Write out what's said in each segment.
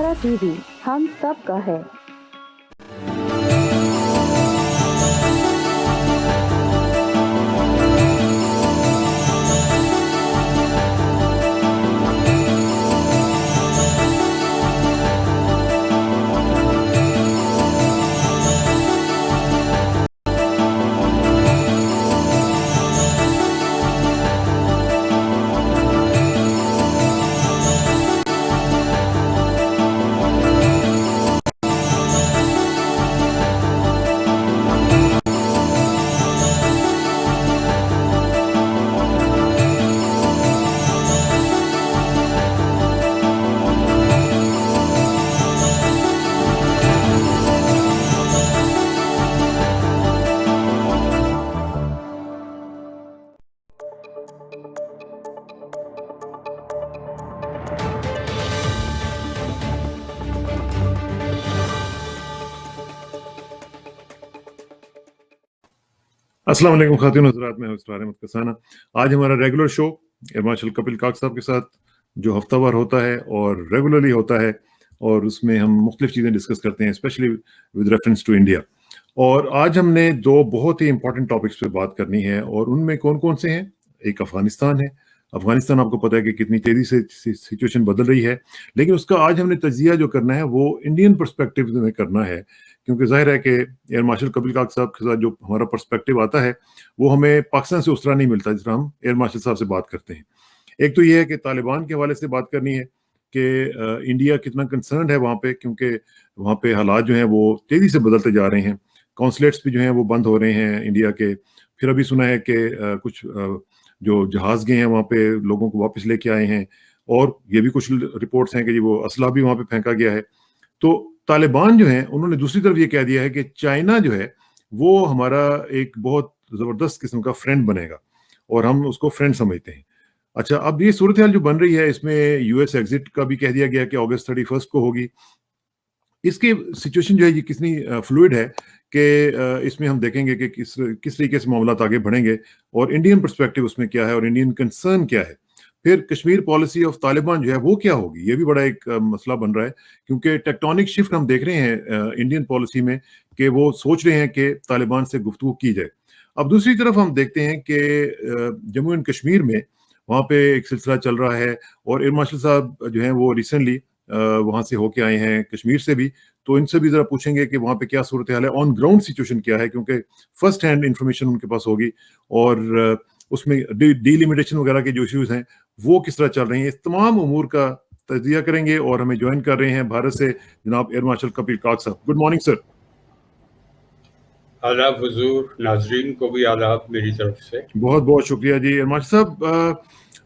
Vasundhara TV हम सबका है। अस्सलाम वालेकुम ख़ातिन हज़रात, मैं हूं अहमद कसाना। आज हमारा regular show air marshal Kapil काक साहब के साथ जो हफ्तावार होता है और रेगुलरली होता है, और उसमें हम मुख्तलिफ चीज़ें डिस्कस करते हैं, specially with reference to India. और आज हमने दो बहुत ही इंपॉर्टेंट टॉपिक्स पे बात करनी है, और उनमें कौन कौन से हैं। एक अफ़गानिस्तान है। अफ़गानिस्तान आपको पता है कि कितनी तेज़ी से सिचुएशन बदल रही है, लेकिन उसका आज हमने तजिया जो करना है वो इंडियन पर्सपेक्टिव में करना है, क्योंकि ज़ाहिर है कि एयर मार्शल कपिल काक साहब के साथ जो हमारा पर्सपेक्टिव आता है वो हमें पाकिस्तान से उस तरह नहीं मिलता जिस तरह हम एयर मार्शल साहब से बात करते हैं। एक तो ये है कि तालिबान के हवाले से बात करनी है कि इंडिया कितना कंसर्न है वहाँ पे, क्योंकि वहाँ पे हालात जो हैं वो तेज़ी से बदलते जा रहे हैं। कॉन्सुलेट्स भी जो हैं वो बंद हो रहे हैं इंडिया के। फिर अभी सुना है कि कुछ जो जहाज़ गए हैं वहाँ पे लोगों को वापस लेके आए हैं, और ये भी कुछ रिपोर्ट्स हैं कि जी वो असला भी वहाँ पे फेंका गया है। तो तालिबान जो है उन्होंने दूसरी तरफ ये कह दिया है कि चाइना जो है वो हमारा एक बहुत ज़बरदस्त किस्म का फ्रेंड बनेगा, और हम उसको फ्रेंड समझते हैं। अच्छा, अब ये सूरत हाल जो बन रही है, इसमें यूएस एग्जिट का भी कह दिया गया कि अगस्त 31 को होगी। इसकी सिचुएशन जो है ये कितनी फ्लूइड है कि इसमें हम देखेंगे कि किस किस तरीके से मामला आगे बढ़ेंगे, और इंडियन पर्सपेक्टिव उसमें क्या है और इंडियन कंसर्न क्या है। फिर कश्मीर पॉलिसी ऑफ तालिबान जो है वो क्या होगी, ये भी बड़ा एक मसला बन रहा है, क्योंकि टेक्टोनिक शिफ्ट हम देख रहे हैं इंडियन पॉलिसी में कि वो सोच रहे हैं कि तालिबान से गुफ्तगू की जाए। अब दूसरी तरफ हम देखते हैं कि जम्मू एंड कश्मीर में वहाँ पे एक सिलसिला चल रहा है, और एयर मार्शल साहब जो हैं वो रिसेंटली वहाँ से होके आए हैं, कश्मीर से भी। तो इनसे भी ज़रा पूछेंगे कि वहाँ पे क्या सूरत हाल है, ऑन ग्राउंड सिचुएशन क्या है, क्योंकि फर्स्ट हैंड इंफॉर्मेशन उनके पास होगी, और उसमें डिलिमिटेशन वगैरह के जो इश्यूज हैं वो किस तरह चल रही हैं। इस तमाम उमूर का तजिया करेंगे, और हमें ज्वाइन कर रहे हैं भारत से जनाब एयर मार्शल कपिल काक साहब। Good morning sir. आदाब हुजूर, नाजरीन को भी आदाब मेरी तरफ से। बहुत बहुत शुक्रिया जी। एयर मार्शल साहब,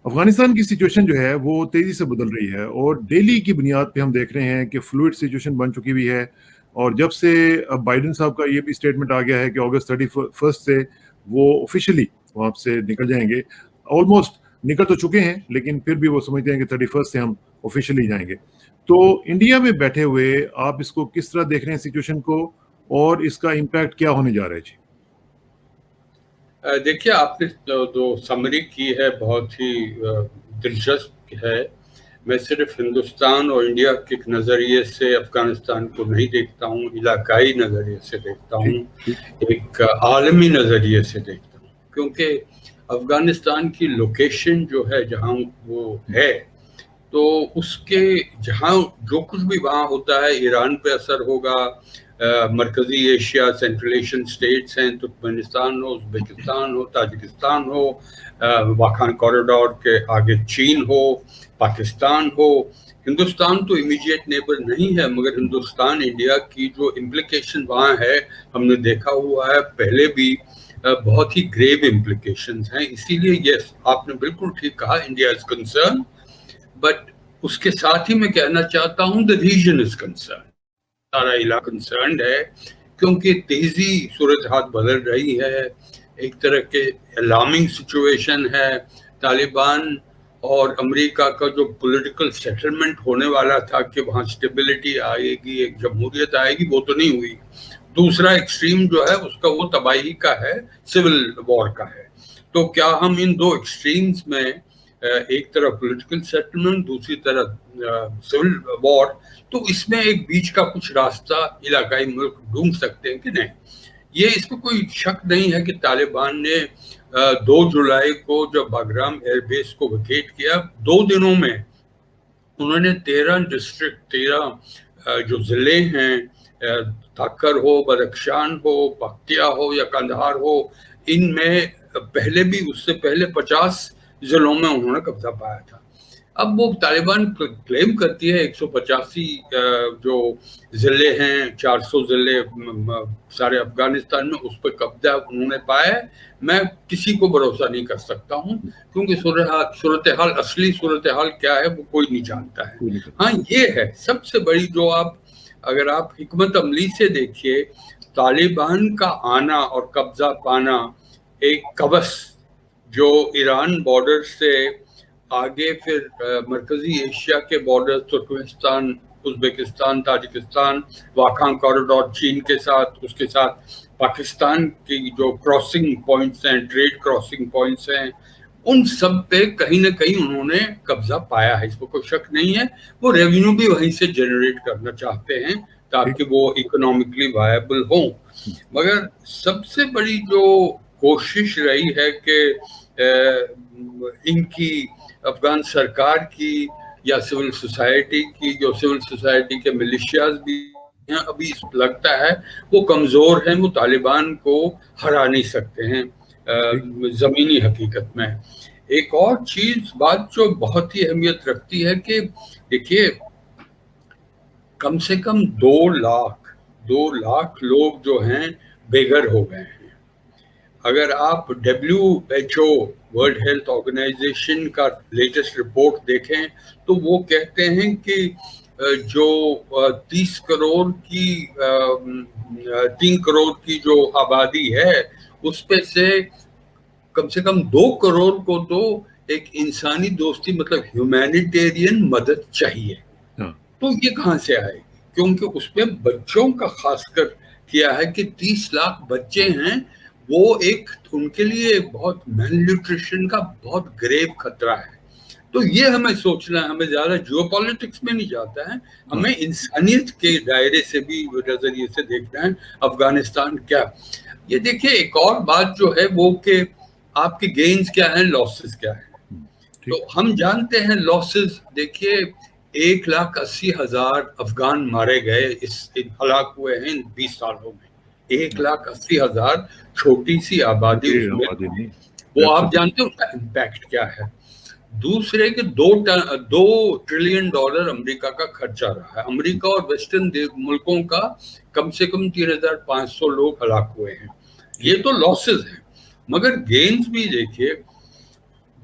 अफगानिस्तान की सिचुएशन जो है वो तेजी से बदल रही है, और डेली की बुनियाद पे हम देख रहे हैं कि फ्लूइड सिचुएशन बन चुकी हुई है। और जब से अब बाइडेन साहब का ये भी स्टेटमेंट आ गया है कि अगस्त 31 से वो ऑफिशियली वहाँ से निकल जाएंगे, ऑलमोस्ट निकल तो चुके हैं, लेकिन फिर भी वो समझते हैं कि 31 से हम ऑफिशियली जाएंगे। तो इंडिया में बैठे हुए आप इसको किस तरह देख रहे हैं सिचुएशन को, और इसका इम्पैक्ट क्या होने जा रहा है जी? देखिए, आपने जो समरी की है बहुत ही दिलचस्प है। मैं सिर्फ हिंदुस्तान और इंडिया के नज़रिए से अफगानिस्तान को नहीं देखता हूँ, इलाकाई नज़रिए से देखता हूँ, एक आलमी नज़रिए से देखता हूँ, क्योंकि अफगानिस्तान की लोकेशन जो है जहाँ वो है, तो उसके जहाँ जो कुछ भी वहाँ होता है ईरान पे असर होगा। मरकज़ी एशिया, सेंट्रल एशियन स्टेट्स हैं, तुर्कमेनिस्तान हो, उज़्बेकिस्तान हो, ताजिकिस्तान हो, वाखान कॉरिडोर के आगे चीन हो, पाकिस्तान हो। हिंदुस्तान तो इमीडिएट नेबर नहीं है, मगर हिंदुस्तान इंडिया की जो इम्प्लिकेशन वहाँ है हमने देखा हुआ है पहले भी, बहुत ही ग्रेव इम्प्लिकेशंस हैं। इसीलिए यस, आपने बिल्कुल ठीक कहा, इंडिया इज कंसर्न, बट उसके साथ ही मैं कहना चाहता हूँ द रीजन इज कंसर्न, सारा इलाका कंसर्न है, क्योंकि तेजी सूरत हाल बदल रही है। एक तरह के अलार्मिंग सिचुएशन है। तालिबान और अमेरिका का जो पॉलिटिकल सेटलमेंट होने वाला था कि वहाँ स्टेबिलिटी आएगी, एक जमहूरियत आएगी, वो तो नहीं हुई। दूसरा एक्सट्रीम जो है उसका वो तबाही का है, सिविल वॉर का है। तो क्या हम इन दो एक्सट्रीम्स में एक तरफ पॉलिटिकल सेटलमेंट, दूसरी तरफ सिविल वॉर, तो इसमें एक बीच का कुछ रास्ता इलाकाई मुल्क ढूंढ सकते हैं कि नहीं। ये इसमें कोई शक नहीं है कि तालिबान ने 2 जुलाई को जब बागराम एयरबेस को वेकेट किया, 2 दिनों में उन्होंने 13 डिस्ट्रिक्ट, 13 जो जिले हैं, ताकर हो, बदख्शान हो, पख्तिया हो या कंधार हो, इनमें पहले भी, उससे पहले 50 जिलों में उन्होंने कब्जा पाया था। अब वो तालिबान क्लेम करती है 185 जो जिले हैं, 400 जिले सारे अफगानिस्तान में, उस पर कब्जा उन्होंने पाया है। मैं किसी को भरोसा नहीं कर सकता हूँ, क्योंकि सूरत हाल, असली सूरत हाल क्या है वो कोई नहीं जानता है। हाँ, ये है सबसे बड़ी जो अगर आप हिकमत अमली से देखिए, तालिबान का आना और कब्जा पाना एक कवस जो ईरान बॉर्डर से आगे फिर मरकजी एशिया के border, Turkmenistan, Uzbekistan, Tajikistan, Wakhan corridor चीन के साथ, उसके साथ पाकिस्तान की जो क्रॉसिंग पॉइंट्स हैं, ट्रेड क्रॉसिंग पॉइंट्स हैं, उन सब पे कहीं ना कहीं उन्होंने कब्जा पाया है, इसमें कोई शक नहीं है। वो रेवेन्यू भी वहीं से जनरेट करना चाहते हैं ताकि वो इकोनॉमिकली वायबल हो। मगर सबसे बड़ी जो कोशिश रही है कि इनकी अफगान सरकार की या सिविल सोसाइटी की, जो सिविल सोसाइटी के मिलिशियाज भी हैं, अभी लगता है वो कमजोर हैं, वो तालिबान को हरा नहीं सकते हैं जमीनी हकीकत में। एक और चीज, बात जो बहुत ही अहमियत रखती है कि देखिए, कम से कम 2 लाख लोग जो हैं बेघर हो गए हैं। अगर आप WHO, वर्ल्ड हेल्थ ऑर्गेनाइजेशन का लेटेस्ट रिपोर्ट देखें तो वो कहते हैं कि जो 3 करोड़ की जो आबादी है, उस पे से कम 2 करोड़ को तो एक इंसानी दोस्ती, मतलब ह्यूमैनिटेरियन मदद चाहिए। तो ये कहाँ से आएगी? क्योंकि उसमें बच्चों का खासकर किया है कि 30 लाख बच्चे हैं, वो एक उनके लिए बहुत मेलन्यूट्रिशन का बहुत ग्रेव खतरा है। तो ये हमें सोचना है, हमें ज्यादा जियोपॉलिटिक्स में नहीं जाता है, हमें इंसानियत के दायरे से भी नजरिए से देखना है अफगानिस्तान क्या। ये देखिए, एक और बात जो है वो कि आपके गेन्स क्या है, लॉसेस क्या है। तो हम जानते हैं लॉसेस, देखिए 1,80,000 अफगान मारे गए, हलाक हुए हैं इन 20 सालों में। 1,80,000 छोटी सी आबादी उसमें, वो आप जानते हो उसका इम्पैक्ट क्या है। दूसरे के $2 ट्रिलियन अमेरिका का खर्चा रहा है। अमेरिका और वेस्टर्न मुल्कों का कम से कम 3,500 लोग हलाक हुए हैं। ये तो लॉसेस हैं, मगर गेन्स भी देखिए,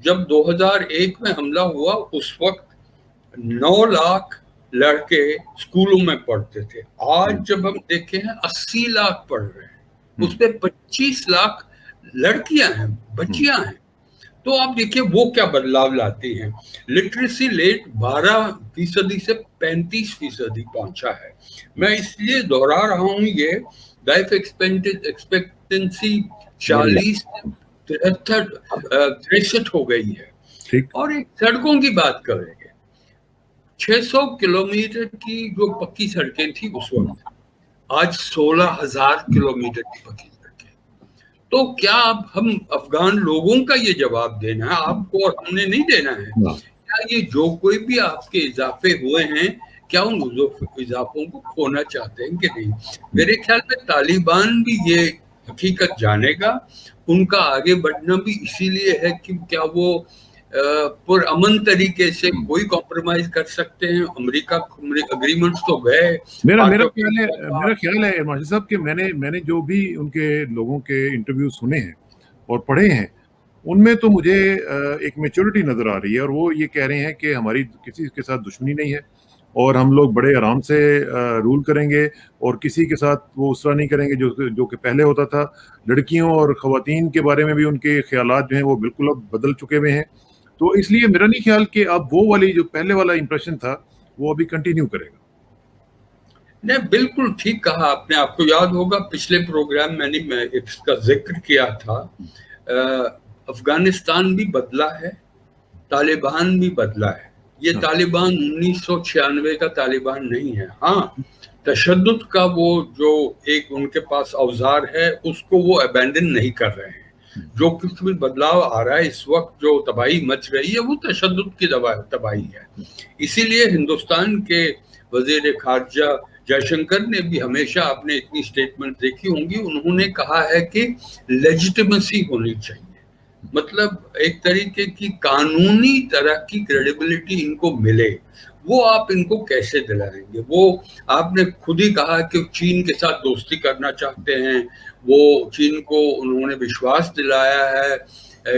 जब 2001 में हमला हुआ उस वक्त 9 लाख लड़के स्कूलों में पढ़ते थे। आज जब हम देखे हैं 80 लाख पढ़ रहे हैं, उसमें 25 लाख लड़कियां हैं, बच्चियां हैं। तो आप देखिए वो क्या बदलाव लाती हैं। लिटरेसी रेट 12% से 35% पहुंचा है। मैं इसलिए दोहरा रहा हूं, ये लाइफ एक्सपेक्टेंसी 40 से 63 हो गई है। और एक सड़कों की बात करेंगे, 600 किलोमीटर की जो पक्की सड़कें थी उस वक्त, आज 16,000 किलोमीटर की पक्की सड़कें। तो क्या अब हम अफगान लोगों का ये जवाब देना है, आपको और हमने नहीं देना है? क्या ये जो कोई भी आपके इजाफे हुए हैं, क्या उन इजाफों को खोना चाहते हैं कि नहीं? मेरे ख्याल में तालिबान भी ये हकीकत जानेगा। उनका आगे बढ़ना भी इसीलिए है कि क्या वो पुरअमन तरीके से कोई कॉम्प्रोमाइज कर सकते हैं। अमेरिका अग्रीमेंट्स तो गए। मेरा ख्याल है मार्शल साहब कि मैंने जो भी उनके लोगों के इंटरव्यू सुने हैं और पढ़े हैं, उनमें तो मुझे एक मैच्योरिटी नजर आ रही है, और वो ये कह रहे हैं कि हमारी किसी के साथ दुश्मनी नहीं है और हम लोग बड़े आराम से रूल करेंगे और किसी के साथ वो उस तरह नहीं करेंगे जो कि पहले होता था। लड़कियों और खवातीन के बारे में भी उनके ख्यालात जो हैं वो बिल्कुल अब बदल चुके हुए हैं। तो इसलिए मेरा नहीं ख्याल कि अब वो वाली जो पहले वाला इंप्रेशन था वो अभी कंटिन्यू करेगा। नहीं, बिल्कुल ठीक कहा आपने। आपको याद होगा पिछले प्रोग्राम मैं इसका जिक्र किया था। अफगानिस्तान भी बदला है, तालिबान भी बदला है। ये तालिबान 1996 का तालिबान नहीं है। हाँ, तशद्दुद का वो जो एक उनके पास औजार है उसको वो अबैंडन नहीं कर रहे हैं। जो कुछ भी बदलाव आ रहा है इस वक्त, जो तबाही मच रही है, वो तशद्दुद की तबाही है। इसीलिए हिंदुस्तान के वजीर खारजा जयशंकर ने भी हमेशा आपने इतनी स्टेटमेंट देखी होंगी, उन्होंने कहा है कि लेजिटिमेसी होनी चाहिए, मतलब एक तरीके की कानूनी तरह की क्रेडिबिलिटी इनको मिले। वो आप इनको कैसे दिलाएंगे? वो आपने खुद ही कहा कि चीन के साथ दोस्ती करना चाहते हैं। वो चीन को उन्होंने विश्वास दिलाया है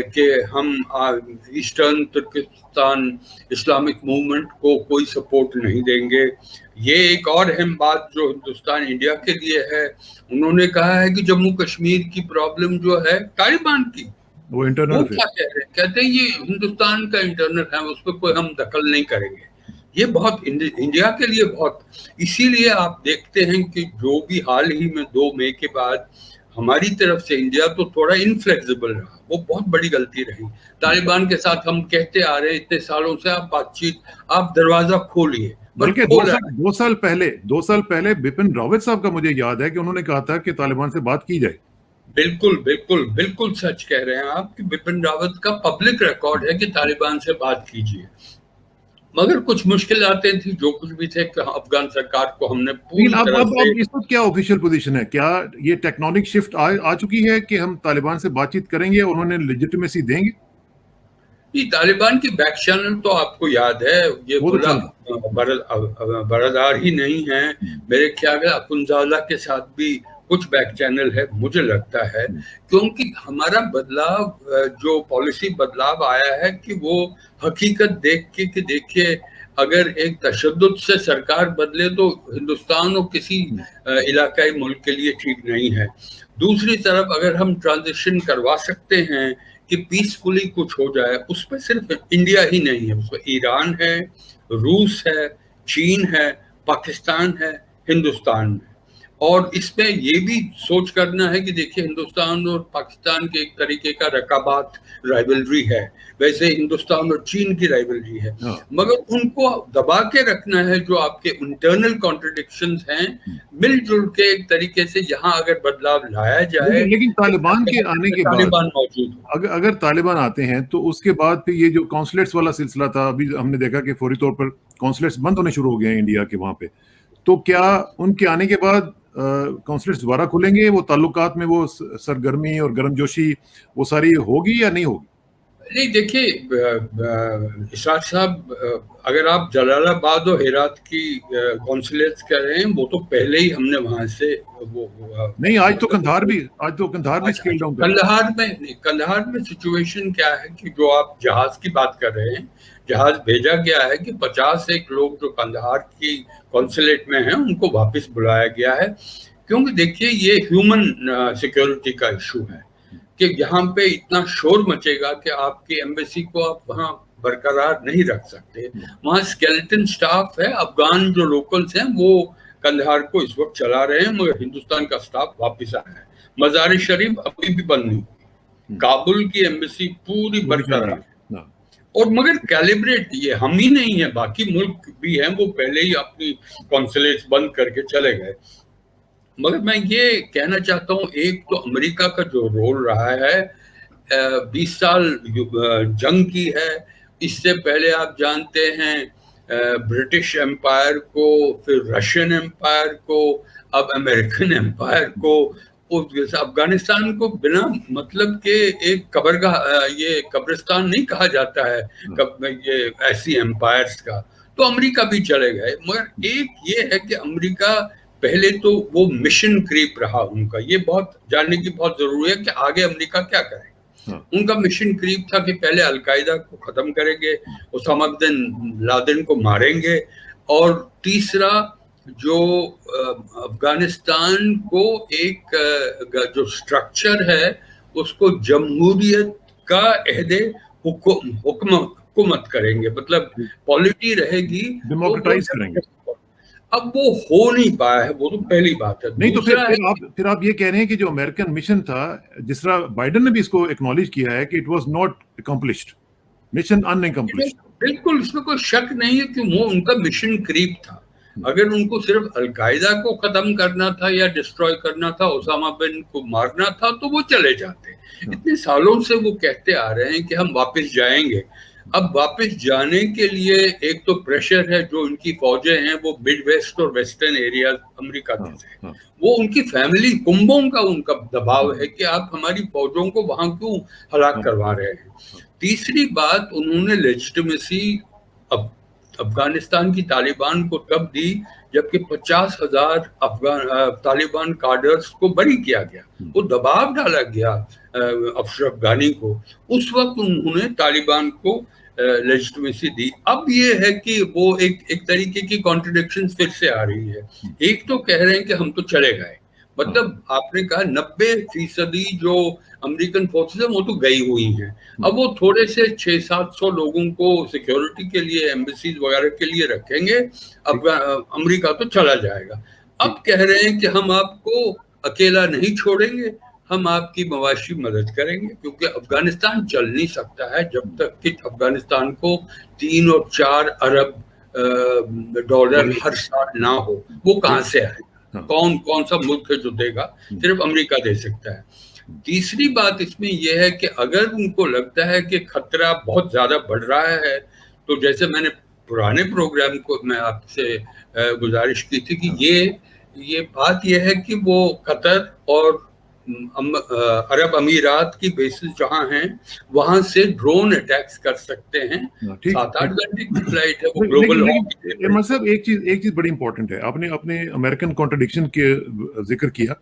कि हम ईस्टर्न तुर्किस्तान इस्लामिक मूवमेंट को कोई सपोर्ट नहीं देंगे। ये एक और अहम बात जो हिंदुस्तान इंडिया के लिए है, उन्होंने कहा है कि जम्मू कश्मीर की प्रॉब्लम जो है तालिबान की, वो इंटरनल, वो क्या कह रहे हैं? कहते हैं ये हिंदुस्तान का इंटरनल है, उस पर कोई हम दखल नहीं करेंगे। ये बहुत इंडिया के लिए बहुत, इसीलिए आप देखते हैं कि जो भी हाल ही में 2 मई के बाद हमारी तरफ से इंडिया तो थोड़ा इनफ्लेक्सिबल रहा, वो बहुत बड़ी गलती रही। तालिबान के साथ हम कहते आ रहे हैं इतने सालों से, आप बातचीत, आप दरवाजा खोलिए। बल्कि 2 साल पहले बिपिन रावत साहब का मुझे याद है कि उन्होंने कहा था कि तालिबान से बात की जाए। बिल्कुल बिल्कुल बिल्कुल सच कह रहे हैं आप कि बिपिन रावत का पब्लिक रिकॉर्ड है कि तालिबान से बात कीजिए, मगर कुछ मुश्किल आते थी, जो कुछ भी थे कि अफगान सरकार को हमने पूरी तरह से। इस वक्त क्या ऑफिशियल पोजीशन है? क्या ये टेक्टोनिक शिफ्ट आ चुकी है कि हम तालिबान से बातचीत करेंगे और उन्होंने लेजिटिमेसी देंगे? तालिबान की बैक चैनल तो आपको याद है, ये पूरा बरदार ही नहीं है। मेरे ख्याल में अकुंजाला के साथ भी कुछ बैक चैनल है, मुझे लगता है, क्योंकि हमारा बदलाव, जो पॉलिसी बदलाव आया है, कि वो हकीकत देख के कि देखिए अगर एक तशद्दुद से सरकार बदले तो हिंदुस्तान और किसी इलाकाई मुल्क के लिए ठीक नहीं है। दूसरी तरफ अगर हम ट्रांजिशन करवा सकते हैं कि पीसफुली कुछ हो जाए, उस पर सिर्फ इंडिया ही नहीं है, उसमें ईरान है, रूस है, चीन है, पाकिस्तान है, हिंदुस्तान है। और इसमें ये भी सोच करना है कि देखिए हिंदुस्तान और पाकिस्तान के एक तरीके का रकाबात राइवलरी है, वैसे हिंदुस्तान और चीन की राइवलरी है, मगर उनको दबा के रखना है। जो आपके इंटरनल कॉन्ट्रडिक्शंस हैं, मिलजुल के एक तरीके से यहाँ अगर बदलाव लाया जाए। लेकिन तालिबान के आने के बाद मौजूद अगर तालिबान आते हैं तो उसके बाद फिर ये जो कॉन्सुलेट्स वाला सिलसिला था, अभी हमने देखा कि फौरी तौर पर कॉन्सुलेट्स बंद होने शुरू हो गए हैं इंडिया के वहां पे, तो क्या उनके आने के बाद कॉन्सुलेट्स दोबारा खुलेंगे? वो ताल्लुकात में वो सरगर्मी और गर्मजोशी वो सारी होगी या नहीं होगी? नहीं, देखिए इशराक साहब, अगर आप जलालाबाद और हेरात की कॉन्सुलेट्स कह रहे हैं, वो तो पहले ही हमने वहां से वो नहीं, आज तो कंधार भी स्केल डाउन। कंधार में सिचुएशन क्या है कि जो आप जहाज की बात कर रहे हैं, जहाज भेजा गया है कि 51 लोग जो कंधार की कॉन्सुलेट में हैं उनको वापस बुलाया गया है, क्योंकि देखिए ये ह्यूमन सिक्योरिटी का इशू है कि यहाँ पे इतना शोर मचेगा कि आपकी एम्बेसी को आप वहाँ बरकरार नहीं रख सकते। वहाँ स्केलेटन स्टाफ है, अफगान जो लोकल्स हैं वो कंधार को इस वक्त चला रहे हैं, मगर हिंदुस्तान का स्टाफ वापस आया है। मज़ार शरीफ अभी भी बंद नहीं हुई, काबुल की एम्बेसी पूरी बरकरार, और मगर कैलिब्रेट ये हम ही नहीं है, बाकी मुल्क भी हैं, वो पहले ही अपनी कॉन्सुलेट्स बंद करके चले गए। मगर मैं ये कहना चाहता हूँ, एक तो अमेरिका का जो रोल रहा है, 20 साल जंग की है, इससे पहले आप जानते हैं ब्रिटिश एम्पायर को, फिर रशियन एम्पायर को, अब अमेरिकन एम्पायर को, उस अफगानिस्तान को बिना मतलब के एक ये कब्रिस्तान नहीं कहा जाता है ये ऐसी एम्पायर्स का, तो अमेरिका भी चले गए। मगर एक ये है कि अमेरिका पहले तो वो मिशन क्रीप रहा उनका, ये बहुत जानने की बहुत जरूरी है कि आगे अमेरिका क्या करे। उनका मिशन क्रीप था कि पहले अलकायदा को खत्म करेंगे, ओसामा बिन लादेन को मारेंगे, और तीसरा जो अफगानिस्तान को एक जो स्ट्रक्चर है उसको जमहूरियत का अहदे हुकूमत करेंगे, मतलब पॉलिटी रहेगी, डेमोक्रेटाइज करेंगे। अब वो हो नहीं पाया है, वो तो पहली बात है। नहीं तो फिर आप ये कह रहे हैं कि जो अमेरिकन मिशन था, जिस तरह बाइडेन ने भी इसको एक्नॉलेज किया है कि it was not accomplished, mission incomplete. बिल्कुल इसमें कोई शक नहीं है कि वो उनका मिशन क्रीप था। अगर उनको सिर्फ अलकायदा को खत्म करना था या डिस्ट्रॉय करना था, ओसामा बिन को मारना था, तो वो चले जाते। इतने सालों से वो कहते आ रहे हैं कि हम वापस जाएंगे। अब वापस जाने के लिए एक तो प्रेशर है, जो उनकी फौजें हैं वो मिड वेस्ट और वेस्टर्न एरिया अमेरिका से, वो उनकी फैमिली कुंभों का उनका दबाव है कि आप हमारी फौजों को वहां क्यों हलाक करवा रहे हैं। तीसरी बात, उन्होंने लेजिटिमेसी अफगानिस्तान की तालिबान को तब दी जबकि 50,000 तालिबान कार्डर्स को बरी किया गया, वो दबाव डाला गया अशरफ गानी को। उस वक्त उन्होंने तालिबान को लेजिटिमेसी दी। अब ये है कि वो एक तरीके की कॉन्ट्रडिक्शन फिर से आ रही है। एक तो कह रहे हैं कि हम तो चले गए, मतलब आपने कहा 90% जो अमेरिकन फोर्सेस है वो तो गई हुई हैं। अब वो थोड़े से 600-700 लोगों को सिक्योरिटी के लिए, एम्बेसीज वगैरह के लिए रखेंगे, अब अमेरिका तो चला जाएगा। अब कह रहे हैं कि हम आपको अकेला नहीं छोड़ेंगे, हम आपकी मवाशी मदद करेंगे, क्योंकि अफगानिस्तान चल नहीं सकता है जब तक कि अफगानिस्तान को 3 और 4 अरब डॉलर हर साल ना हो। वो कहाँ से आएगा? कौन सा मुल्क है जो देगा? सिर्फ अमेरिका दे सकता है। तीसरी बात इसमें यह है कि अगर उनको लगता है कि खतरा बहुत ज्यादा बढ़ रहा है, तो जैसे मैंने पुराने प्रोग्राम को मैं आपसे गुजारिश की थी कि ये बात यह है कि वो कतर और अरब अमीरात की बेसिस जहां हैं वहां से ड्रोन अटैक्स कर सकते हैं। 7-8 घंटे की फ्लाइट है, वो ग्लोबल। मतलब एक चीज बड़ी इंपॉर्टेंट है, आपने अपने अमेरिकन कॉन्ट्रडिक्शन के जिक्र किया।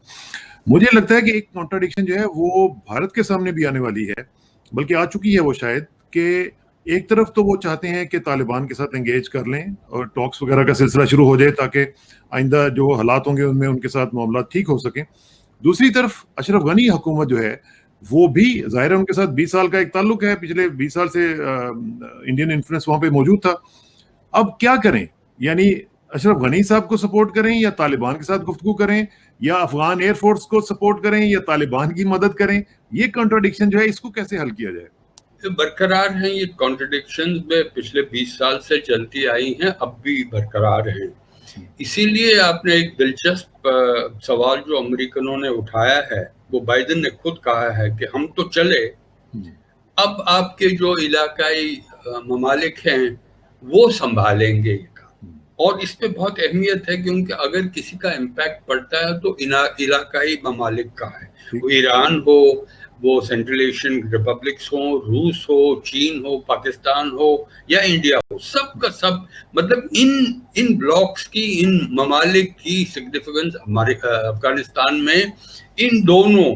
मुझे लगता है कि एक कॉन्ट्रडिक्शन जो है वो भारत के सामने भी आने वाली है, बल्कि आ चुकी है वो शायद, कि एक तरफ तो वो चाहते हैं कि तालिबान के साथ एंगेज कर लें और टॉक्स वगैरह का सिलसिला शुरू हो जाए ताकि आइंदा जो हालात होंगे उनमें उनके साथ मामला ठीक हो सके। दूसरी तरफ अशरफ गनी हुकूमत जो है वो भी जाहिर है उनके साथ 20 साल का एक ताल्लुक है, पिछले 20 साल से इंडियन इन्फ्लुएंस वहां पे मौजूद था। अब क्या करें? यानी अशरफ गनी साहब को सपोर्ट करें या तालिबान के साथ गुफ्तगू करें, या अफगान एयरफोर्स को सपोर्ट करें या तालिबान की मदद करें? ये कॉन्ट्रडिक्शन जो है इसको कैसे हल किया जाए? बरकरार हैं ये कॉन्ट्रडिक्शंस में, पिछले 20 साल से चलती आई हैं, अब भी बरकरार हैं। इसीलिए आपने एक दिलचस्प सवाल जो अमेरिकनों ने उठाया है, वो बाइडेन ने खुद कहा है कि हम तो चले, अब आपके जो इलाकाई ममालिक हैं वो संभालेंगे ये काम। और इस पे बहुत अहमियत है क्योंकि अगर किसी का इम्पैक्ट पड़ता है तो इलाकाई ममालिक का है, वो ईरान हो, वो सेंट्रल एशियन रिपब्लिक्स हो, रूस हो, चीन हो, पाकिस्तान हो या इंडिया हो, सब का सब, मतलब इन ब्लॉक्स की, इन ममालिक की सिग्निफिकेंस हमारे अफगानिस्तान में, इन दोनों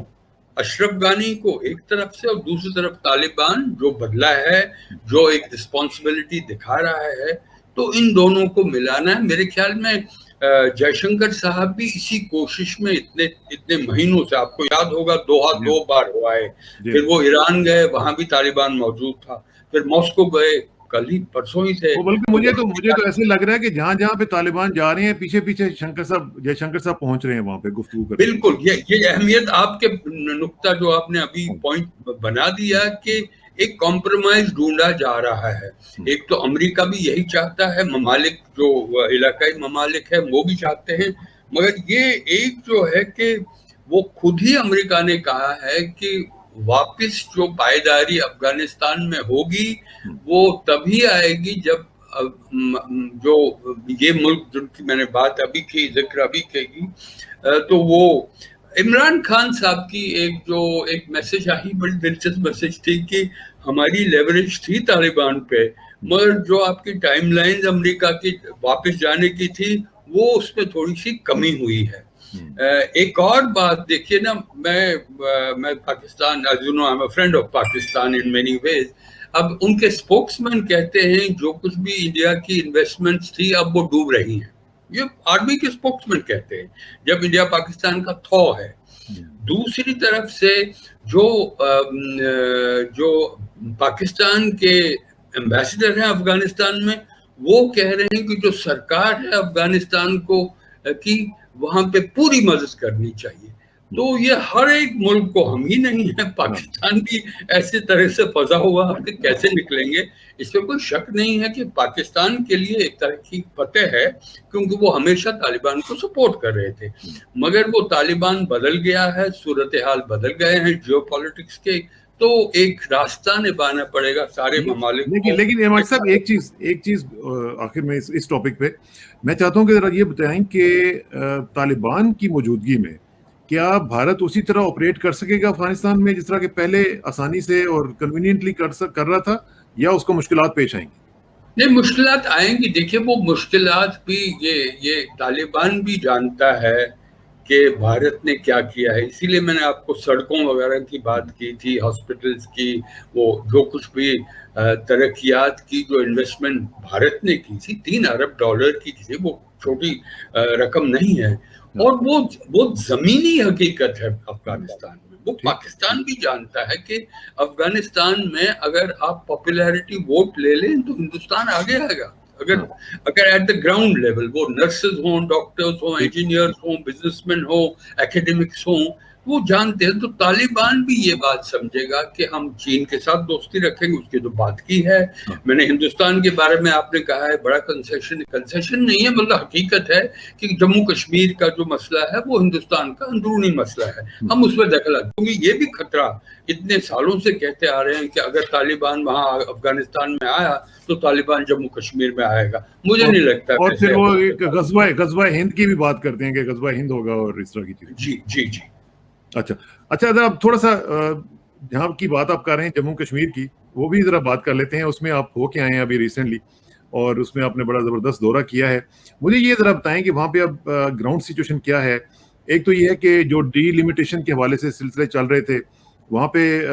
अशरफ गानी को एक तरफ से और दूसरी तरफ तालिबान जो बदला है, जो एक रिस्पॉन्सिबिलिटी दिखा रहा है, तो इन दोनों को मिलाना है। मेरे ख्याल में जयशंकर साहब भी इसी कोशिश में इतने महीनों से, आपको याद होगा दोहा 2 बार हुआ है, फिर वो ईरान गए, वहां भी तालिबान मौजूद था, फिर मॉस्को गए, कल ही परसों ही थे। बल्कि मुझे तो ऐसे लग रहा है कि जहां पे तालिबान जा रहे हैं पीछे पीछे जयशंकर साहब पहुंच रहे हैं वहां पे गुफ्तगू करने। बिल्कुल, ये अहमियत आपके नुक्ता जो आपने अभी पॉइंट बना दिया कि एक कॉम्प्रोमाइज ढूंढा जा रहा है। एक तो अमेरिका भी यही चाहता है, ममालिक जो इलाकाई ममालिक है वो भी चाहते हैं, मगर ये एक जो है कि वो खुद ही अमेरिका ने कहा है कि वापस जो पायदारी अफगानिस्तान में होगी वो तभी आएगी जब जो ये मुल्क जिनकी मैंने बात अभी की, जिक्र अभी की, तो वो इमरान खान साहब की एक मैसेज आई, बड़ी दिलचस्प मैसेज थी कि हमारी लेवरेज थी तालिबान पे, मगर जो आपकी टाइमलाइन अमेरिका की वापस जाने की थी वो उसमें थोड़ी सी कमी हुई है। एक और बात देखिए ना, मैं Pakistan, as you know, I'm a friend of Pakistan in many ways। अब उनके स्पोक्समैन कहते हैं जो कुछ भी इंडिया की इन्वेस्टमेंट्स थी अब वो डूब रही हैं। ये आर्मी के स्पोक्समैन कहते हैं जब इंडिया पाकिस्तान का थॉ है। दूसरी तरफ से जो पाकिस्तान के एम्बेसडर हैं अफगानिस्तान में, वो कह रहे हैं कि जो सरकार है अफगानिस्तान को की वहां पे पूरी मदद करनी चाहिए। तो ये हर एक मुल्क को, हम ही नहीं है, पाकिस्तान भी ऐसे तरह से फंसा हुआ है कि कैसे निकलेंगे। इसमें कोई शक नहीं है कि पाकिस्तान के लिए एक तरह की फतेह है, क्योंकि वो हमेशा तालिबान को सपोर्ट कर रहे थे। मगर वो तालिबान बदल गया है, सूरत हाल बदल गए हैं जियोपॉलिटिक्स के, तो एक रास्ता निभाना पड़ेगा सारे ममालिक को। लेकिन इमाम साहब एक चीज आखिर में इस टॉपिक पे मैं चाहता हूँ कि जरा ये बताएं कि तालिबान की मौजूदगी में क्या भारत उसी तरह ऑपरेट कर सकेगा अफगानिस्तान में जिस तरह के पहले आसानी से और कन्वीनियंटली कर रहा था, या उसको मुश्किलात पेश आएंगी? नहीं, मुश्किलात आएंगी। देखिए, वो मुश्किलात भी ये तालिबान भी जानता है कि भारत ने क्या किया है। इसीलिए मैंने आपको सड़कों वगैरह की बात की थी, हॉस्पिटल्स की, वो जो कुछ भी तरक्कियात की जो इन्वेस्टमेंट भारत ने की थी, $3 अरब की थी, वो छोटी रकम नहीं है। और वो जमीनी हकीकत है अफगानिस्तान में। वो पाकिस्तान भी जानता है कि अफगानिस्तान में अगर आप पॉपुलैरिटी वोट ले लें तो हिंदुस्तान आगे आएगा। अगर एट द ग्राउंड लेवल वो नर्सेज हों, डॉक्टर्स हों, इंजीनियर्स हों, बिजनेसमैन हों, एकेडमिक्स हों, वो जानते हैं। तो तालिबान भी ये बात समझेगा कि हम चीन के साथ दोस्ती रखेंगे, उसकी तो बात की है। मैंने हिंदुस्तान के बारे में आपने कहा है बड़ा कंसेशन नहीं है, मतलब हकीकत है कि जम्मू कश्मीर का जो मसला है वो हिंदुस्तान का अंदरूनी मसला है, हम उसमें दखल, क्योंकि ये भी खतरा इतने सालों से कहते आ रहे हैं कि अगर तालिबान वहां अफगानिस्तान में आया तो तालिबान जम्मू कश्मीर में आएगा। मुझे नहीं लगता। और फिर वो गजवा हिंद की भी बात करते हैं कि गजवा हिंद होगा और इस तरह की चीजें। जी जी जी। अच्छा जरा थोड़ा सा जहाँ की बात आप कर रहे हैं जम्मू कश्मीर की, वो भी जरा बात कर लेते हैं। उसमें आप होके आए हैं अभी रिसेंटली, और उसमें आपने बड़ा जबरदस्त दौरा किया है। मुझे ये जरा बताएं कि वहाँ पे अब ग्राउंड सिचुएशन क्या है। एक तो ये है कि जो डीलिमिटेशन के हवाले से सिलसिले चल रहे थे, वहाँ पे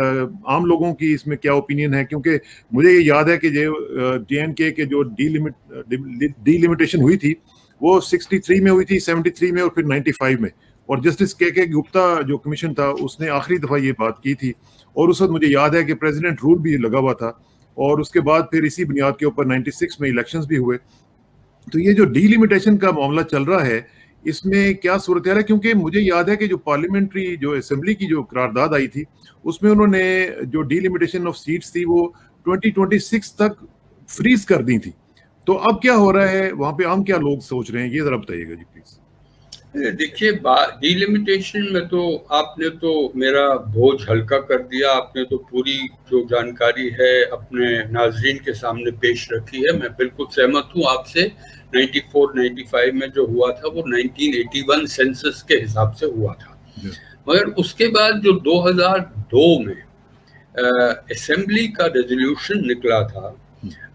आम लोगों की इसमें क्या ओपिनियन है, क्योंकि मुझे ये याद है कि JNK के जो डीलिमिटेशन हुई थी वो 63 में हुई थी, 73 में और फिर 95 में, और जस्टिस के गुप्ता जो कमीशन था उसने आखिरी दफा ये बात की थी। और उस वक्त मुझे याद है कि प्रेसिडेंट रूल भी लगा हुआ था, और उसके बाद फिर इसी बुनियाद के ऊपर 96 में इलेक्शंस भी हुए। तो ये जो डीलिमिटेशन का मामला चल रहा है, इसमें क्या सूरत है? क्योंकि मुझे याद है कि जो पार्लियामेंट्री जो असेंबली की जो करारदाद आई थी उसमें उन्होंने जो डीलिमिटेशन ऑफ सीट्स थी वो 2026 तक फ्रीज कर दी थी। तो अब क्या हो रहा है वहां पे, आम क्या लोग सोच रहे हैं, ये जरा बताइएगा जी प्लीज। देखिए, डीलिमिटेशन में तो आपने तो मेरा बोझ हल्का कर दिया। आपने तो पूरी जो जानकारी है अपने नाजरीन के सामने पेश रखी है। मैं बिल्कुल सहमत हूँ आपसे। 94-95 में जो हुआ था वो 1981 सेंसस के हिसाब से हुआ था। मगर उसके बाद जो 2002 में असेंबली का रेजोल्यूशन निकला था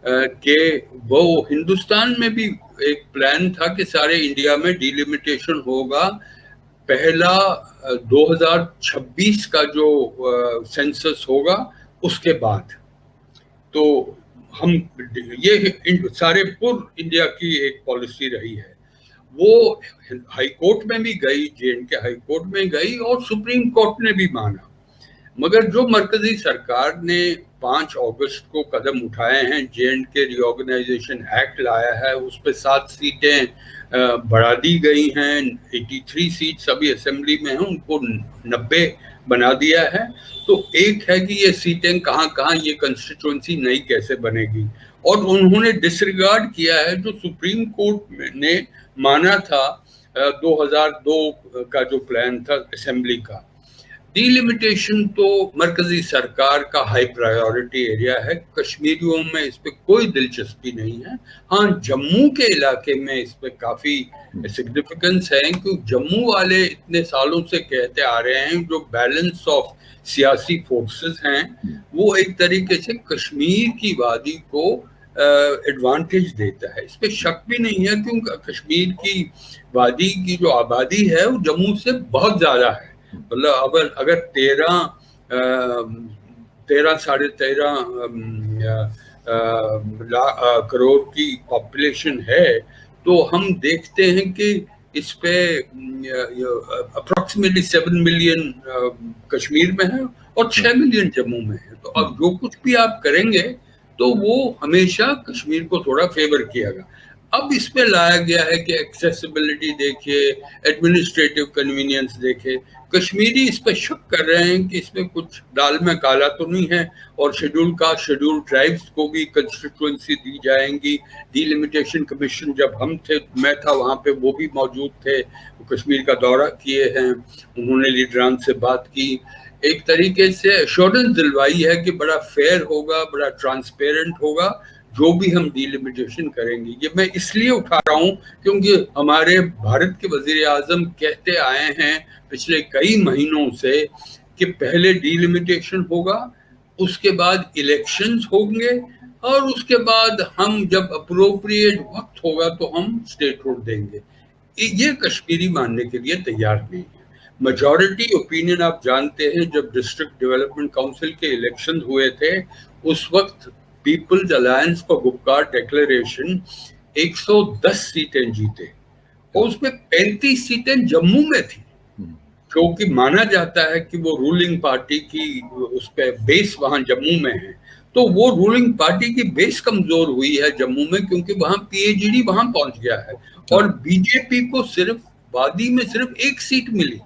कि वो हिंदुस्तान में भी एक प्लान था कि सारे इंडिया में डीलिमिटेशन होगा पहला 2026 का जो सेंसस होगा उसके बाद। तो हम ये सारे पूर्व इंडिया की एक पॉलिसी रही है। वो हाई कोर्ट में भी गई, JNK हाई कोर्ट में गई, और सुप्रीम कोर्ट ने भी माना। मगर जो मरकजी सरकार ने 5 अगस्त को कदम उठाए हैं, JNK रीऑर्गेनाइजेशन एक्ट लाया है, उस पर 7 सीटें बढ़ा दी गई हैं। 83 सीट्स अभी असेंबली में हैं, उनको 90 बना दिया है। तो एक है कि ये सीटें कहाँ ये कंस्टिट्यूएंसी नई कैसे बनेगी। और उन्होंने डिसरिगार्ड किया है जो सुप्रीम कोर्ट ने माना था 2002 का जो प्लान था असेंबली का। डीलिमिटेशन तो मरकजी सरकार का हाई प्रायोरिटी एरिया है। कश्मीरियों में इस पे कोई दिलचस्पी नहीं है। हाँ, जम्मू के इलाके में इस पे काफ़ी सिग्निफिकेंस है, क्योंकि जम्मू वाले इतने सालों से कहते आ रहे हैं जो बैलेंस ऑफ सियासी फोर्सेस हैं वो एक तरीके से कश्मीर की वादी को एडवांटेज देता है। इस पे शक भी नहीं है, क्योंकि कश्मीर की वादी की जो आबादी है वो जम्मू से बहुत ज़्यादा है। मतलब अगर 13-13.5 करोड़ की पॉपुलेशन है, तो हम देखते हैं कि इस पे अप्रोक्सीमेटली 7 मिलियन कश्मीर में है और 6 मिलियन जम्मू में है। तो अब जो कुछ भी आप करेंगे तो वो हमेशा कश्मीर को थोड़ा फेवर किएगा। अब इसमें लाया गया है कि एक्सेसिबिलिटी देखिए, एडमिनिस्ट्रेटिव कन्वीनियंस देखे। कश्मीरी इस पर शक कर रहे हैं कि इसमें कुछ दाल में काला तो नहीं है, और शेड्यूल कास्ट शेड्यूल ट्राइब्स को भी कंस्टिट्यूएंसी दी जाएंगी। डिलिमिटेशन कमीशन जब हम थे, मैं था वहाँ पे, वो भी मौजूद थे, वो कश्मीर का दौरा किए हैं, उन्होंने लीडरान से बात की, एक तरीके से एश्योरेंस दिलवाई है कि बड़ा फेयर होगा, बड़ा ट्रांसपेरेंट होगा जो भी हम डिलिमिटेशन करेंगे। ये मैं इसलिए उठा रहा हूँ क्योंकि हमारे भारत के वजीर आजम कहते आए हैं पिछले कई महीनों से कि पहले डिलिमिटेशन होगा, उसके बाद इलेक्शंस होंगे, और उसके बाद हम जब अप्रोप्रिएट वक्त होगा तो हम स्टेटहुड देंगे। ये कश्मीरी मानने के लिए तैयार नहीं है। मेजॉरिटी ओपिनियन आप जानते हैं, जब डिस्ट्रिक्ट डेवलपमेंट काउंसिल के इलेक्शन हुए थे उस वक्त people's alliance for Gupkar declaration 110 सीटें जीते, और उसमें 35 सीटें जम्मू में थी, जो कि माना जाता है कि वो रूलिंग पार्टी की उस पे बेस वहां जम्मू में है। तो वो रूलिंग पार्टी की बेस कमजोर हुई है जम्मू में, क्योंकि वहां पीएचडी वहां पहुंच गया है, और बीजेपी को सिर्फ वादी में सिर्फ एक सीट मिली।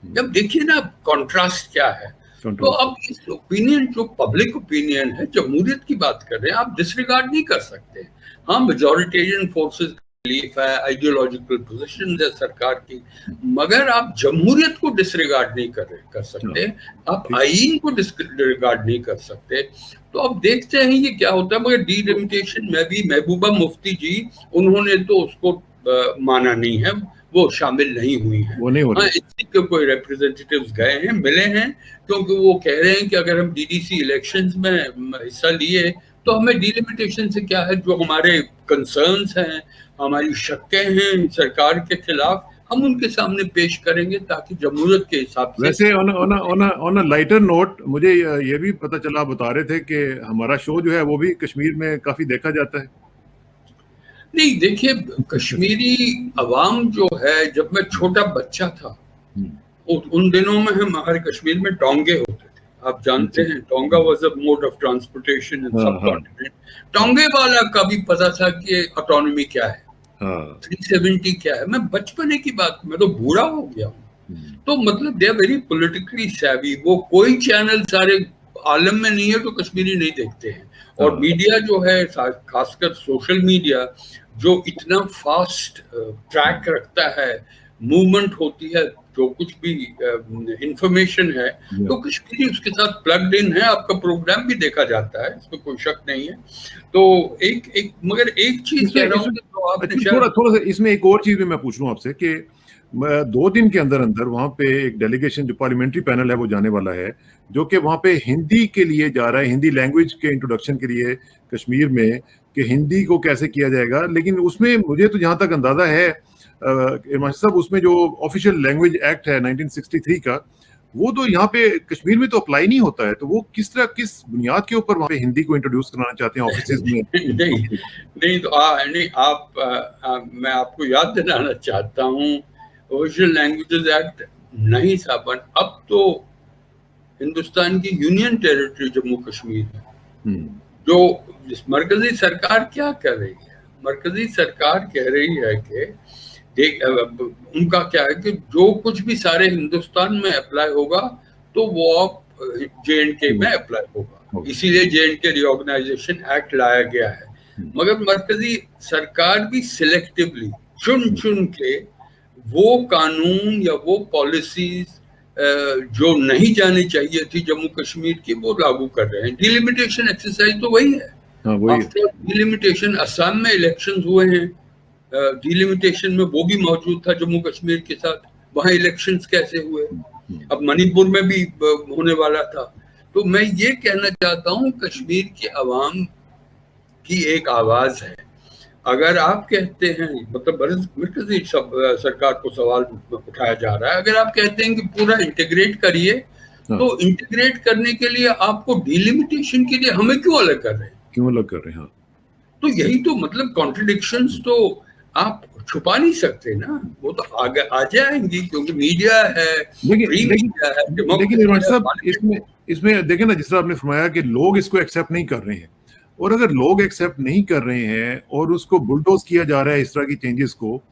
जब देखिए ना कंट्रास्ट क्या है। तो अब इस ओपिनियन, जो पब्लिक ओपिनियन है, जमहूरियत की बात कर रहे हैं, आप डिसरिगार्ड नहीं कर सकते। हाँ, मेजॉरिटेरियन फोर्सेस बिलीफ है, आइडियोलॉजिकल पोजीशन है सरकार की, मगर आप जमहूरियत को डिसरिगार्ड नहीं कर सकते, आप आईन को डिसरिगार्ड नहीं कर सकते। तो अब देखते हैं ये क्या होता है। मगर डिलिमिटेशन में भी महबूबा मुफ्ती जी, उन्होंने तो उसको माना नहीं है, वो शामिल नहीं हुई है। हाँ, इसी के कोई रिप्रेजेंटेटिव्स गए हैं, मिले हैं, क्योंकि वो कह रहे हैं कि अगर हम डीडीसी इलेक्शंस में हिस्सा लिए तो हमें डिलिमिटेशन से क्या है, जो हमारे कंसर्न्स हैं, हमारी शक्कें हैं सरकार के खिलाफ, हम उनके सामने पेश करेंगे ताकि जमहूरियत के हिसाब से। वैसे ऑन अ लाइटर नोट, मुझे ये भी पता चला, बता रहे थे कि हमारा शो जो है वो भी कश्मीर में काफी देखा जाता है। नहीं, देखिए, कश्मीरी अवाम जो है, जब मैं छोटा बच्चा था उन दिनों में हमारे कश्मीर में टोंगे होते थे, आप जानते हैं, tonga was a mode of transportation इन सब कॉन्टिनेंट। टोंगे वाला का भी पता था कि ऑटोनॉमी क्या है, 370 क्या है। मैं बचपने की बात, मैं तो बूढ़ा हो गया हूँ। तो मतलब they are very politically savvy. वो कोई चैनल सारे आलम में नहीं है तो कश्मीरी नहीं देखते हैं। और मीडिया जो है, खासकर सोशल मीडिया, जो इतना फास्ट ट्रैक रखता है, मूवमेंट होती है, जो कुछ भी इंफॉर्मेशन है, तो कश्मीरी उसके साथ प्लग्ड इन है। आपका प्रोग्राम भी देखा जाता है, इसमें कोई शक नहीं है। तो मगर एक चीज कह रहा हूँ, तो आपने थोड़ा सा इसमें एक और चीज भी मैं पूछ लूं आपसे कि 2 दिन के अंदर वहां पे एक डेलीगेशन, जो पार्लियामेंट्री पैनल है, वो जाने वाला है, जो कि वहां पे हिंदी के लिए जा रहा है, हिंदी लैंग्वेज के इंट्रोडक्शन के लिए कश्मीर में, कि हिंदी को कैसे किया जाएगा। लेकिन उसमें मुझे तो जहां तक अंदाजा है इरमान साहब, उसमें जो ऑफिशियल लैंग्वेज एक्ट है 1963 का, वो तो यहाँ पे कश्मीर में तो अप्लाई नहीं होता है। तो वो किस बुनियाद के ऊपर वहाँ पे हिंदी को इंट्रोड्यूस कराना चाहते हैं ऑफिसेज में? नहीं तो मैं आपको याद दिलाना चाहता हूँ, ऑफिशियल लैंग्वेजेस एक्ट नहीं था, बट अब तो हिंदुस्तान की यूनियन टेरिटरी जम्मू कश्मीर है। जो मरकजी सरकार क्या कर रही है, मरकजी सरकार कह रही है कि उनका क्या है कि जो कुछ भी सारे हिंदुस्तान में अप्लाई होगा तो वो J&K में अप्लाई होगा, इसीलिए J&K रिऑर्गेनाइजेशन एक्ट लाया गया है। मगर मरकजी सरकार भी सिलेक्टिवली चुन के वो कानून या वो पॉलिसीज जो नहीं जानी चाहिए थी जम्मू कश्मीर की, वो लागू कर रहे हैं। डिलिमिटेशन एक्सरसाइज तो वही है। डिलिमिटेशन, असम में इलेक्शंस हुए हैं, डिलिमिटेशन में वो भी मौजूद था जम्मू कश्मीर के साथ, वहां इलेक्शंस कैसे हुए। अब मणिपुर में भी होने वाला था। तो मैं ये कहना चाहता हूँ, कश्मीर की आवाम की एक आवाज है। अगर आप कहते हैं, मतलब मरकजी सरकार को सवाल उठाया जा रहा है, अगर आप कहते हैं कि पूरा इंटीग्रेट करिए, तो इंटीग्रेट करने के लिए आपको डिलिमिटेशन के लिए हमें क्यों अलग कर रहे हैं? तो यही तो मतलब कॉन्ट्रडिक्शंस तो आप छुपा नहीं सकते ना, वो तो आगे आ जाएंगी, क्योंकि मीडिया है, लेकिन साहब, इसमें देखें ना, जिस तरह आपने फरमाया कि लोग इसको एक्सेप्ट नहीं कर रहे हैं, और अगर लोग एक्सेप्ट नहीं कर रहे हैं और उसको बुलडोज किया जा रहा है इस तरह की चेंजेस को,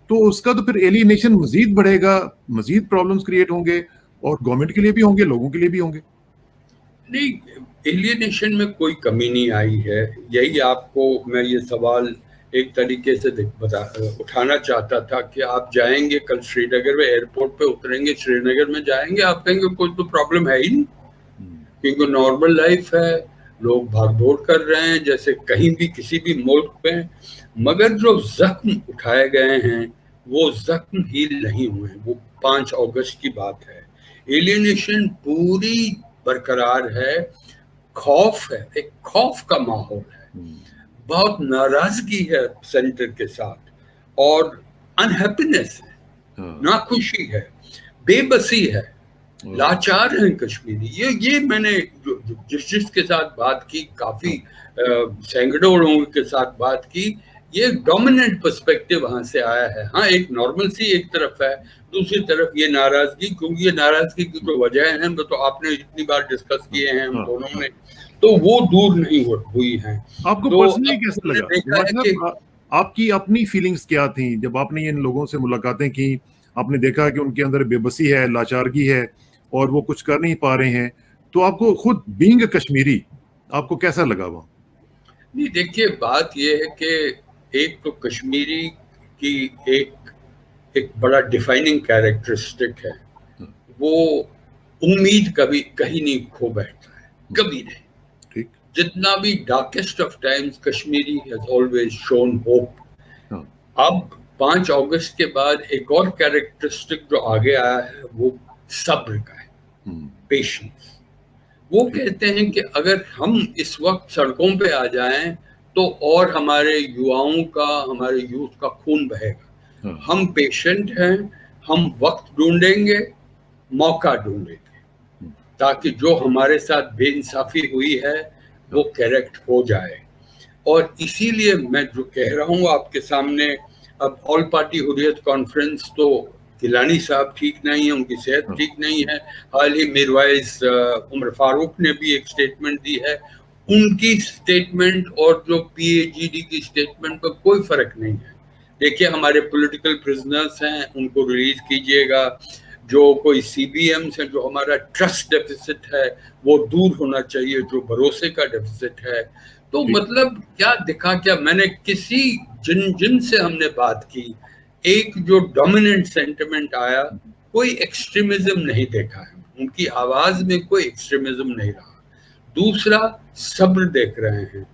तो उसका तो फिर एलियनेशन मजीद बढ़ेगा, मजीद प्रॉब्लम्स क्रिएट होंगे, और गवर्नमेंट के लिए भी होंगे, लोगों के लिए भी होंगे। नहीं, एलियनेशन में कोई कमी नहीं आई है। यही आपको मैं ये सवाल एक तरीके से उठाना चाहता था कि आप जाएंगे कल श्रीनगर में, एयरपोर्ट पे उतरेंगे, श्रीनगर में जाएंगे, आप कहेंगे कोई तो प्रॉब्लम है ही नहीं, क्योंकि नॉर्मल लाइफ है, लोग भागदौड़ कर रहे हैं जैसे कहीं भी किसी भी मुल्क में। मगर जो जख्म उठाए गए हैं वो जख्म हील नहीं हुए। वो 5 अगस्त की बात है। एलियनेशन पूरी बरकरार है, खौफ है, एक खौफ का माहौल है, बहुत नाराजगी है सेंटर के साथ और अनहैप्पीनेस है, नाखुशी है, बेबसी है, लाचार हैं कश्मीरी। ये मैंने जिसके साथ बात की, काफी सैकड़ों लोगों के साथ बात की, ये डोमिनेंट पर्सपेक्टिव वहां से आया है। हाँ, एक नॉर्मल सी एक तरफ है, दूसरी तरफ ये नाराजगी, क्योंकि ये नाराजगी की जो वजह है वो तो आपने इतनी बार डिस्कस किए हैं हम दोनों ने, तो वो दूर नहीं हुई हैं। आपको तो पर्सनली कैसा लगा? मतलब आपकी अपनी फीलिंग्स क्या थी जब आपने इन लोगों से मुलाकातें की? आपने देखा कि उनके अंदर बेबसी है, लाचारगी है और वो कुछ कर नहीं पा रहे हैं, तो आपको खुद बीइंग कश्मीरी आपको कैसा लगा वहाँ? नहीं, देखिए, बात ये है कि एक तो कश्मीरी की एक बड़ा डिफाइनिंग कैरेक्टरिस्टिक है, वो उम्मीद कभी कहीं नहीं खो बैठता है, कभी नहीं। ठीक। जितना भी darkest of times, Kashmiri has always shown hope. अब 5 अगस्त के बाद एक और कैरेक्टरिस्टिक जो आगे आया है वो सब्र का है, पेशेंस। वो कहते हैं कि अगर हम इस वक्त सड़कों पे आ जाएं तो और हमारे युवाओं का, हमारे यूथ का खून बहेगा। हम पेशेंट हैं, हम वक्त ढूंढेंगे, मौका ढूंढेंगे, ताकि जो हमारे साथ बेइंसाफी हुई है वो करेक्ट हो जाए। और इसीलिए मैं जो कह रहा हूँ आपके सामने, अब ऑल पार्टी हुर्रियत कॉन्फ्रेंस, तो गिलानी साहब ठीक नहीं है, उनकी सेहत ठीक नहीं है। हाल ही मीरवाइज उमर फारूक ने भी एक स्टेटमेंट दी है। उनकी स्टेटमेंट और जो PAGD की स्टेटमेंट पर कोई फर्क नहीं है। देखिए, हमारे पॉलिटिकल प्रिजनर्स हैं, उनको रिलीज कीजिएगा। जो कोई CBMs हैं, जो हमारा ट्रस्ट डेफिसिट है वो दूर होना चाहिए, जो भरोसे का डेफिसिट है। तो मतलब क्या दिखा, क्या मैंने किसी जिन से हमने बात की, एक जो डोमिनेंट सेंटिमेंट आया, कोई एक्सट्रीमिज्म नहीं देखा है, उनकी आवाज में कोई एक्सट्रीमिज्म नहीं रहा। दूसरा, सब्र देख रहे हैं,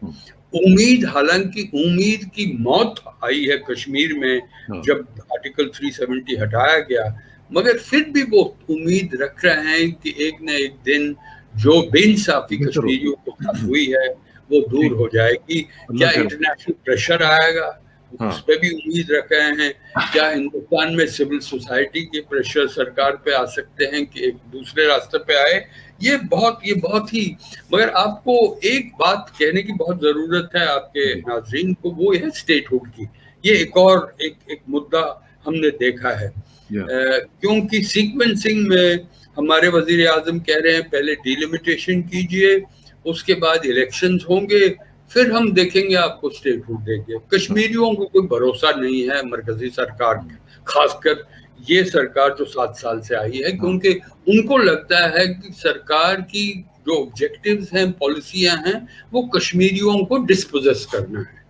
उम्मीद, हालांकि उम्मीद की मौत आई है कश्मीर में जब आर्टिकल 370 हटाया गया, मगर फिर भी वो उम्मीद रख रहे हैं कि एक न एक दिन जो बेइंसाफी कश्मीरियों के साथ हुई है वो दूर हो जाएगी। क्या इंटरनेशनल प्रेशर आएगा, उस पर भी उम्मीद रख रहे हैं। क्या हिंदुस्तान में सिविल सोसाइटी के प्रेशर सरकार पे आ सकते हैं कि एक दूसरे रास्ते पे आए? ये बहुत ही, मगर आपको एक बात कहने की बहुत जरूरत है आपके नाज़रीन को, वो है स्टेटहुड की। ये एक और एक मुद्दा हमने देखा है, क्योंकि सीक्वेंसिंग में हमारे वजीर आजम कह रहे हैं पहले डिलिमिटेशन कीजिए, उसके बाद इलेक्शंस होंगे, फिर हम देखेंगे आपको स्टेटहुड देंगे। कश्मीरियों को कोई भरोसा नहीं है मरकजी सरकार का, खासकर ये सरकार जो 7 साल से आई है, क्योंकि उनको लगता है कि सरकार की जो ऑब्जेक्टिव्स हैं, पॉलिसियां हैं, वो कश्मीरियों को डिस्पोजेस करना है,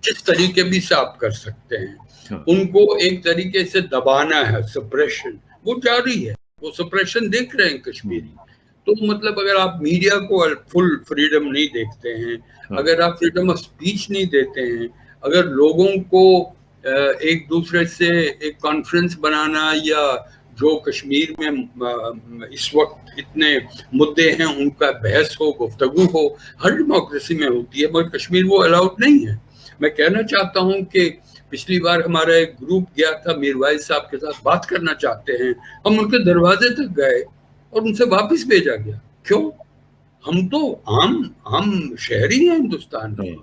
जिस तरीके भी से आप कर सकते हैं। उनको एक तरीके से दबाना है, सप्रेशन वो जारी है, वो सप्रेशन देख रहे हैं कश्मीरी। तो मतलब अगर आप मीडिया को फुल फ्रीडम नहीं देखते हैं, अगर आप फ्रीडम ऑफ स्पीच नहीं देते हैं, अगर लोगों को एक दूसरे से एक कॉन्फ्रेंस बनाना, या जो कश्मीर में इस वक्त इतने मुद्दे हैं उनका बहस हो, गुफ्तगू हो, हर डेमोक्रेसी में होती है, मगर कश्मीर वो अलाउड नहीं है। मैं कहना चाहता हूं कि पिछली बार हमारा एक ग्रुप गया था, मीरवाइज साहब के साथ बात करना चाहते हैं, हम उनके दरवाजे तक गए और उनसे वापस भेजा गया। क्यों? हम तो आम शहरी हैं हिंदुस्तान के।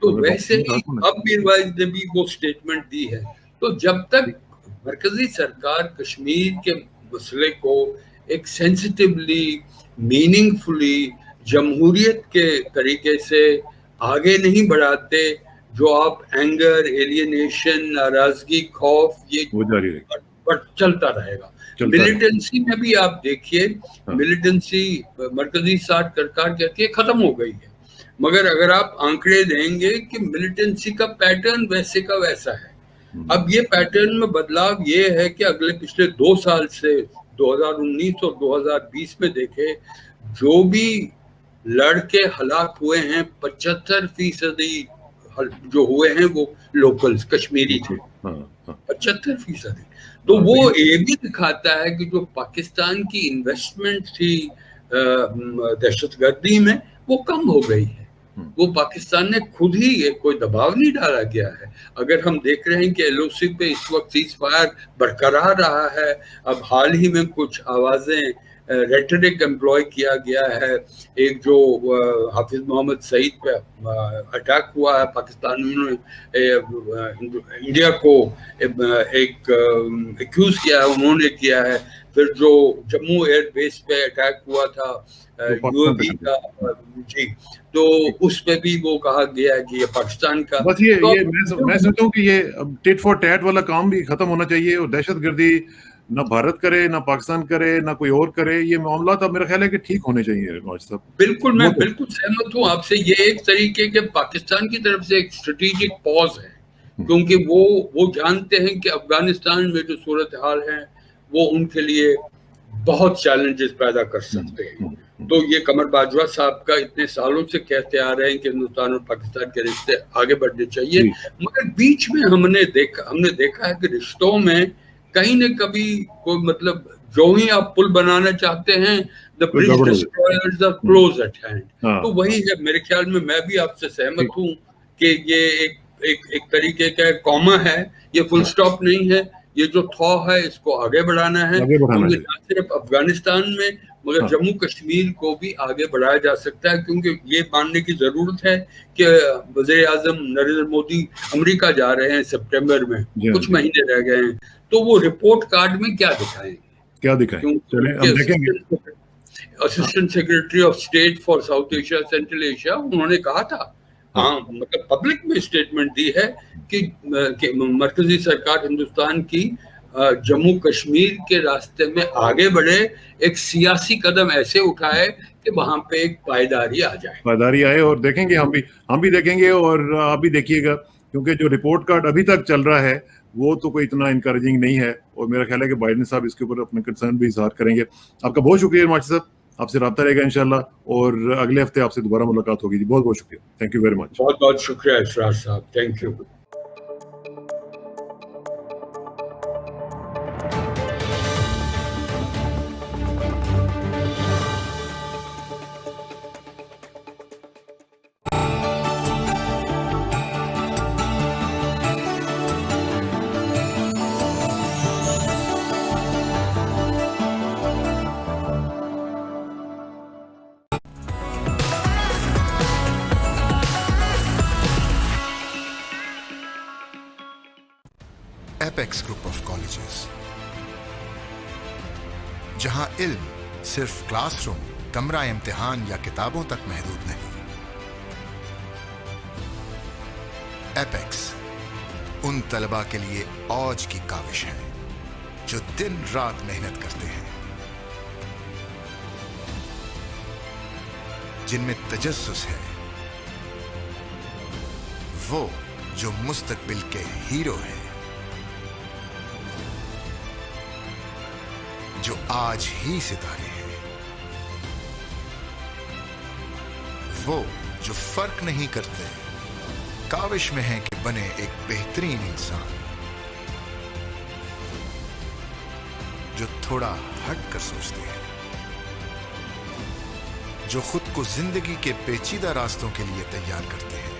तो वैसे ही अब मीरवाइज ने भी वो स्टेटमेंट दी है। तो जब तक मरकजी सरकार कश्मीर के मसले को एक सेंसिटिवली, मीनिंगफुली, जमहूरियत के तरीके से आगे नहीं बढ़ाते, जो आप एंगर, एलियनेशन, नाराजगी, खौफ, ये बट चलता रहेगा। मिलिटेंसी में भी आप देखिए, मिलिटेंसी मरकजी सरकार कहती है खत्म हो गई है, मगर अगर आप आंकड़े देंगे कि मिलिटेंसी का पैटर्न वैसे का वैसा है। अब ये पैटर्न में बदलाव ये है कि अगले पिछले 2 साल से 2019 और 2020 में देखे, जो भी लड़के हलाक हुए हैं 75% जो हुए हैं वो लोकल्स कश्मीरी थे, 75%। तो वो ये भी दिखाता है कि जो पाकिस्तान की इन्वेस्टमेंट थी दहशतगर्दी में वो कम हो गई है। वो पाकिस्तान ने खुद ही कोई दबाव नहीं डाला गया है। अगर हम देख रहे हैं कि एलओसी पे इस वक्त सीज फायर बरकरार रहा है, अब हाल ही में कुछ आवाजें रेटरिक एम्प्लॉय किया गया है। एक जो हाफिज मोहम्मद सईद पे अटैक हुआ है पाकिस्तान में, इंडिया को एक एक्यूज किया है, उन्होंने किया है। फिर जो जम्मू एयर बेस पे अटैक हुआ था यूएई का, जी, तो उस पे भी वो कहा गया है कि ये पाकिस्तान का। बस ये मैं समझता हूँ कि ये टिट फॉर टैट वाला काम भी खत्म होना चाहिए, और दहशतगर्दी ना भारत करे, ना पाकिस्तान करे, ना कोई और करे। ये मामला तो मेरा ख्याल है कि ठीक होने चाहिए नवाज साहब। बिल्कुल, मैं बिल्कुल सहमत हूँ आपसे। ये एक तरीके के पाकिस्तान की तरफ से एक स्ट्रेटेजिक पॉज है, क्योंकि वो जानते हैं कि अफगानिस्तान में जो सूरत हाल है वो उनके लिए बहुत चैलेंजेस पैदा कर सकते हैं। तो ये कमर बाजवा साहब का इतने सालों से कहते आ रहे हैं कि हिंदुस्तान और पाकिस्तान के रिश्ते आगे बढ़ने चाहिए, मगर बीच में हमने देखा है कि रिश्तों में कहीं न कभी कोई मतलब जो ही आप पुल बनाना चाहते हैं, the bridge destroyers are close at hand. तो वही है मेरे ख्याल में। मैं भी आपसे सहमत हूँ कि ये एक तरीके का कॉमा है, ये फुल स्टॉप नहीं है। ये जो थॉ है इसको आगे बढ़ाना है, क्योंकि न सिर्फ अफगानिस्तान में मगर जम्मू कश्मीर को भी आगे बढ़ाया जा सकता है। क्योंकि ये मानने की जरूरत है कि वज़ीर आज़म नरेंद्र मोदी अमेरिका जा रहे हैं सितंबर में, कुछ महीने रह गए हैं, तो वो रिपोर्ट कार्ड में क्या दिखाएंगे? Assistant secretary of state for south Asia central Asia, उन्होंने कहा था, हाँ, मतलब पब्लिक में स्टेटमेंट दी है कि मरकजी सरकार हिंदुस्तान की जम्मू कश्मीर के रास्ते में आगे बढ़े, एक सियासी कदम ऐसे उठाए कि वहां पे एक पायदारी आ जाए, पायदारी आए। और देखेंगे, हम भी देखेंगे और आप भी देखिएगा, क्योंकि जो रिपोर्ट कार्ड अभी तक चल रहा है वो तो कोई इतना इनकरेजिंग नहीं है, और मेरा ख्याल है कि बाइडेन साहब इसके ऊपर अपने कंसर्न भी इजहार करेंगे। आपका बहुत शुक्रिया मार्टी साहब, आपसे रब्ता रहेगा इंशाल्लाह, और अगले हफ्ते आपसे दोबारा मुलाकात होगी। जी, बहुत बहुत शुक्रिया, थैंक यू वेरी मच। बहुत बहुत शुक्रिया इसरार साहब, thank you. Apex group of colleges, जहां इल्म सिर्फ क्लासरूम, कमरा इम्तिहान या किताबों तक महदूद नहीं। एपेक्स उन तलबा के लिए औज की काविश है जो दिन रात मेहनत करते हैं, जिनमें तजस्सुस है, वो जो मुस्तकबिल के हीरो हैं, जो आज ही सितारे हैं, वो जो फर्क नहीं करते, काविश में है कि बने एक बेहतरीन इंसान, जो थोड़ा हट कर सोचते हैं, जो खुद को जिंदगी के पेचीदा रास्तों के लिए तैयार करते हैं।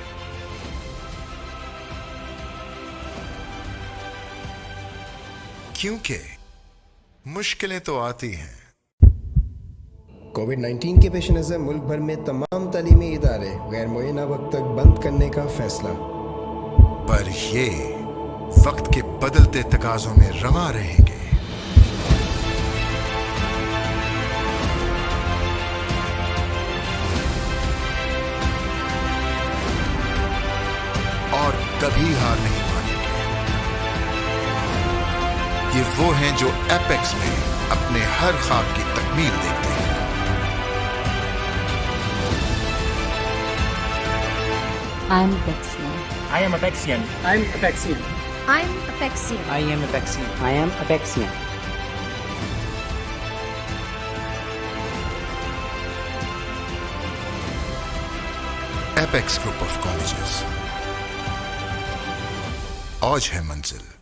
क्योंकि मुश्किलें तो आती हैं। कोविड-19 के पेश नज़र मुल्क भर में तमाम तालीमी इदारे गैर मुअय्यना वक्त तक बंद करने का फैसला, पर ये वक्त के बदलते तकाजों में रवा रहेंगे। और कभी हार नहीं मानेंगे। ये वो हैं जो एपेक्स में अपने हर ख्वाब की तकमील देखते हैं। I am Apexian. I am Apexian. I'm Apexian. I'm Apexian. I am Apexian. I am Apexian. Apex group of colleges, आज है मंजिल।